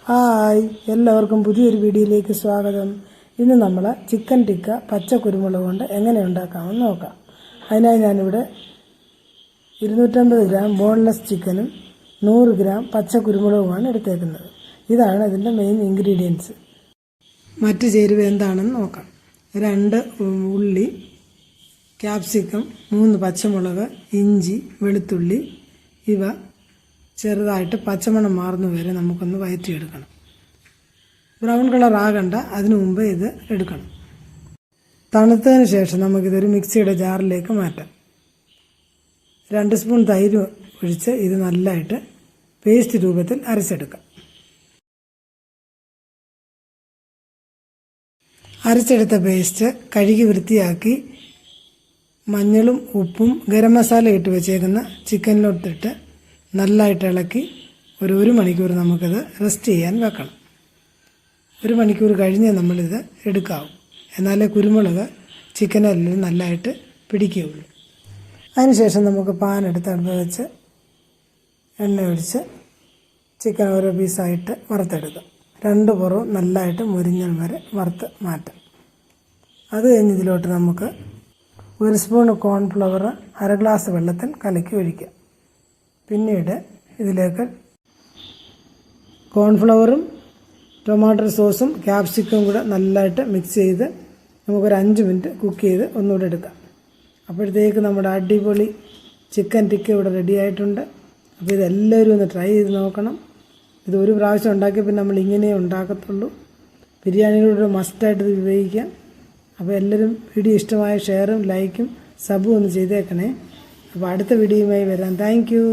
Hi, എല്ലാവർക്കും പുതിയൊരു വീഡിയോയിലേക്ക് സ്വാഗതം. ഇന്ന് നമ്മൾ ചിക്കൻ ടിക്ക പച്ച കുരുമുളക് കൊണ്ട് എങ്ങനെ ഉണ്ടാക്കാമെന്ന് നോക്കാം. അതിനായി ഞാനിവിടെ 250 ഗ്രാം ബോൺലെസ് ചിക്കനും 100 ഗ്രാം പച്ച കുരുമുളകുമാണ് എടുത്തേക്കുന്നത്. ഇതാണ് ഇതിൻ്റെ മെയിൻ ഇൻഗ്രീഡിയൻസ്. മറ്റ് ചേരുവ എന്താണെന്ന് നോക്കാം. 2 ഉള്ളി, ക്യാപ്സിക്കം, 3 പച്ചമുളക്, ഇഞ്ചി, വെളുത്തുള്ളി ഇവ ചെറുതായിട്ട് പച്ചമണം മാറുന്ന വരെ നമുക്കൊന്ന് വഴറ്റിയെടുക്കണം. ബ്രൗൺ കളർ ആകണ്ട, അതിനു മുമ്പ് ഇത് എടുക്കണം. തണുത്തതിന് ശേഷം നമുക്കിതൊരു മിക്സിയുടെ ജാറിലേക്ക് മാറ്റാം. 2 സ്പൂൺ തൈര് ഒഴിച്ച് ഇത് നല്ലതായിട്ട് പേസ്റ്റ് രൂപത്തിൽ അരച്ചെടുക്കാം. അരച്ചെടുത്ത പേസ്റ്റ് കഴുകി വൃത്തിയാക്കി മഞ്ഞളും ഉപ്പും ഗരം മസാല ഇട്ട് വെച്ചേക്കുന്ന ചിക്കനിലോട്ടിട്ട് നല്ലതായിട്ട് ഇളക്കി ഒരു മണിക്കൂർ നമുക്കിത് റെസ്റ്റ് ചെയ്യാൻ വെക്കണം. 1 മണിക്കൂർ കഴിഞ്ഞ് നമ്മളിത് എടുക്കാവും. എന്നാലേ കുരുമുളക് ചിക്കനെല്ലാം നല്ലതായിട്ട് പിടിക്കുകയുള്ളൂ. അതിനുശേഷം നമുക്ക് പാൻ എടുത്ത് അടുപ്പ് വെച്ച് എണ്ണ ഒഴിച്ച് ചിക്കൻ ഓരോ പീസായിട്ട് വറുത്തെടുക്കാം. 2 പുറവും നല്ലതായിട്ട് മുരിഞ്ഞൽ വരെ വറുത്ത് മാറ്റാം. അത് കഴിഞ്ഞ് ഇതിലോട്ട് നമുക്ക് 1 സ്പൂൺ കോൺഫ്ലവർ 1/2 ഗ്ലാസ് വെള്ളത്തിൽ കലക്കി ഒഴിക്കാം. പിന്നീട് ഇതിലേക്ക് കോൺഫ്ലവറും ടൊമാറ്റോ സോസും ക്യാപ്സിക്കും കൂടെ നല്ലതായിട്ട് മിക്സ് ചെയ്ത് നമുക്കൊരു 5 മിനിറ്റ് കുക്ക് ചെയ്ത് ഒന്നുകൂടെ എടുക്കാം. അപ്പോഴത്തേക്ക് നമ്മുടെ അടിപൊളി ചിക്കൻ ടിക്ക ഇവിടെ റെഡി ആയിട്ടുണ്ട്. അപ്പോൾ ഇതെല്ലാവരും ഒന്ന് ട്രൈ ചെയ്ത് നോക്കണം. ഇത് ഒരു പ്രാവശ്യം ഉണ്ടാക്കിയ പിന്നെ നമ്മൾ ഇങ്ങനെ ഉണ്ടാക്കത്തുള്ളൂ. ബിരിയാണിയിലൂടെ മസ്റ്റായിട്ട് ഇത് ഉപയോഗിക്കാം. അപ്പോൾ എല്ലാവരും വീഡിയോ ഇഷ്ടമായ ഷെയറും ലൈക്കും സബും ഒന്ന് ചെയ്തേക്കണേ. അപ്പോൾ അടുത്ത വീഡിയോയുമായി വരാം. Thank you.